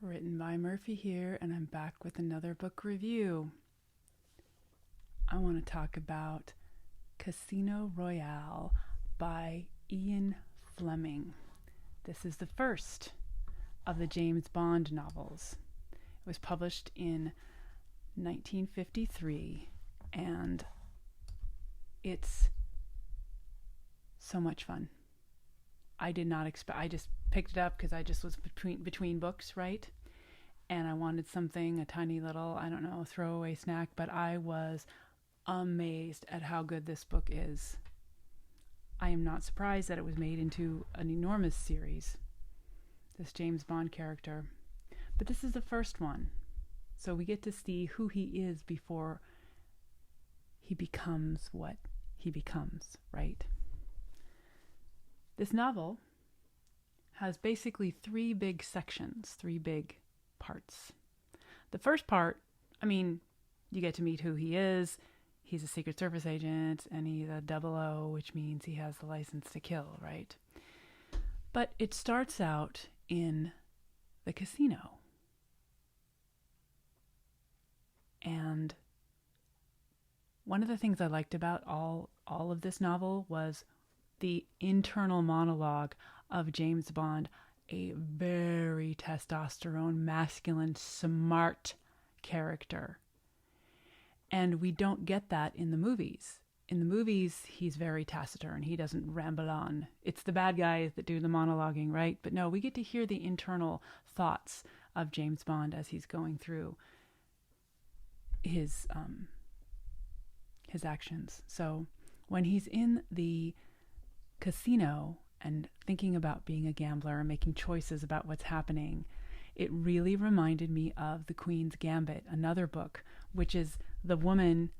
Written by Murphy here, and I'm back with another book review. I want to talk about Casino Royale by Ian Fleming. This is the first of the James Bond novels. It was published in 1953, and it's so much fun. I did not expect. I just picked it up because I just was between books, right? And I wanted something, a tiny little, I don't know, throwaway snack. But I was amazed at how good this book is. I am not surprised that it was made into an enormous series, this James Bond character. But this is the first one. So we get to see who he is before he becomes what he becomes, right? This novel has basically three big sections, three big parts. The first part, you get to meet who he is. He's a Secret Service agent, and he's a 00, which means he has the license to kill, right? But it starts out in the casino. And one of the things I liked about all of this novel was the internal monologue of James Bond, a very testosterone, masculine, smart character. And we don't get that in the movies. In the movies, he's very taciturn. He doesn't ramble on. It's the bad guys that do the monologuing, right? But no, we get to hear the internal thoughts of James Bond as he's going through his actions. So when he's in the casino and thinking about being a gambler and making choices about what's happening, it really reminded me of The Queen's Gambit, another book, which is the woman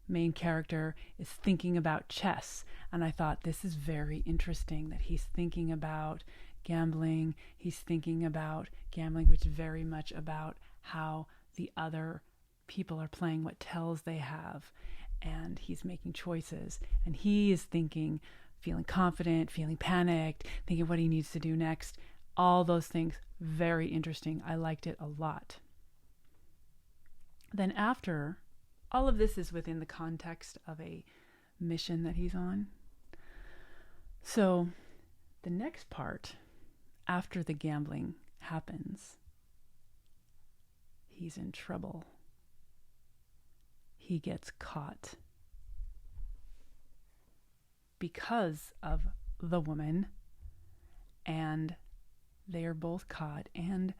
main character is thinking about chess. And I thought, this is very interesting that he's thinking about gambling. He's thinking about gambling, which is very much about how the other people are playing, what tells they have. And he's making choices. And he is thinking, feeling confident, feeling panicked, thinking what he needs to do next. All those things, very interesting. I liked it a lot. Then after, all of this is within the context of a mission that he's on. So the next part, after the gambling happens, he's in trouble. He gets caught because of the woman, and they are both caught, and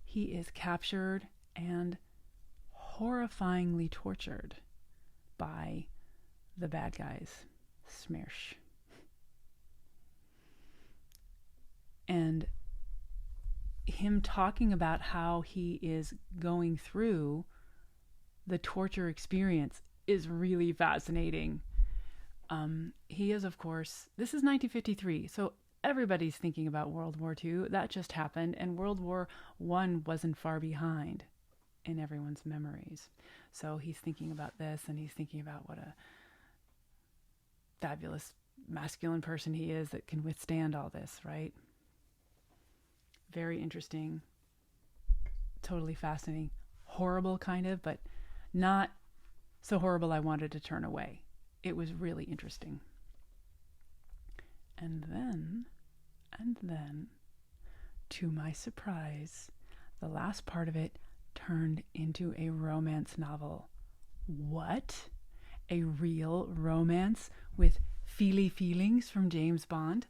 he is captured and horrifyingly tortured by the bad guys. Smersh. And him talking about how he is going through the torture experience is really fascinating. He is, of course, this is 1953, so everybody's thinking about World War II. That just happened, and World War I wasn't far behind in everyone's memories. So he's thinking about this, and he's thinking about what a fabulous masculine person he is that can withstand all this, right? Very interesting, totally fascinating, horrible kind of, but not so horrible I wanted to turn away. It was really interesting. And then, to my surprise, the last part of it turned into a romance novel. What? A real romance with feely feelings from James Bond?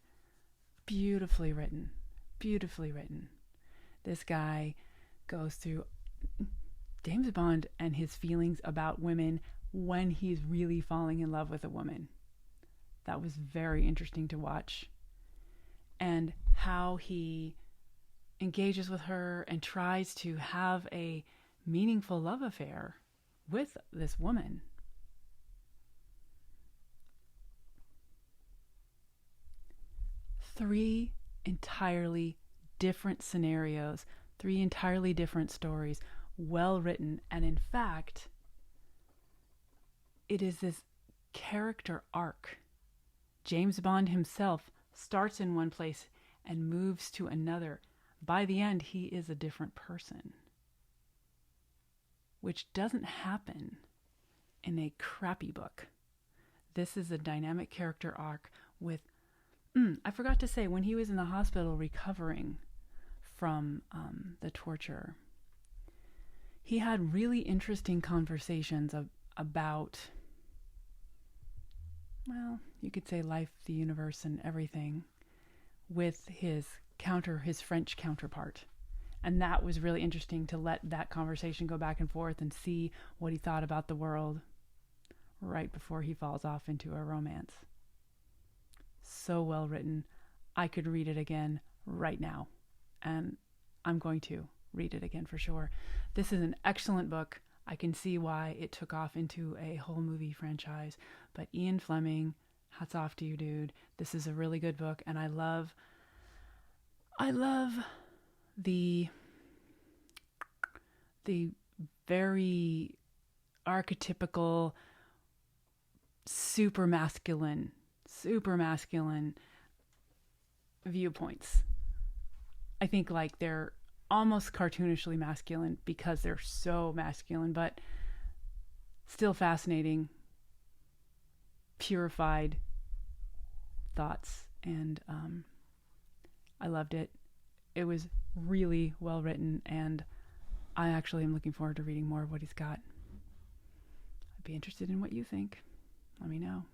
Beautifully written. Beautifully written. This guy goes through James Bond and his feelings about women when he's really falling in love with a woman. That was very interesting to watch. And how he engages with her and tries to have a meaningful love affair with this woman. Three entirely different scenarios, three entirely different stories, well written, and in fact, it is this character arc. James Bond himself starts in one place and moves to another. by the end, he is a different person, which doesn't happen in a crappy book. This is a dynamic character arc with, I forgot to say, when he was in the hospital recovering from the torture, he had really interesting conversations about, well, you could say life, the universe, and everything with his French counterpart. And that was really interesting, to let that conversation go back and forth and see what he thought about the world right before he falls off into a romance. So well written. I could read it again right now. And I'm going to read it again for sure. This is an excellent book. I can see why it took off into a whole movie franchise. But Ian Fleming, hats off to you, dude. This is a really good book, and I love the very archetypical super masculine viewpoints. I think like they're almost cartoonishly masculine because they're so masculine, but still fascinating, purified thoughts. And I loved it. It was really well written, and I actually am looking forward to reading more of what he's got. I'd be interested in what you think. Let me know.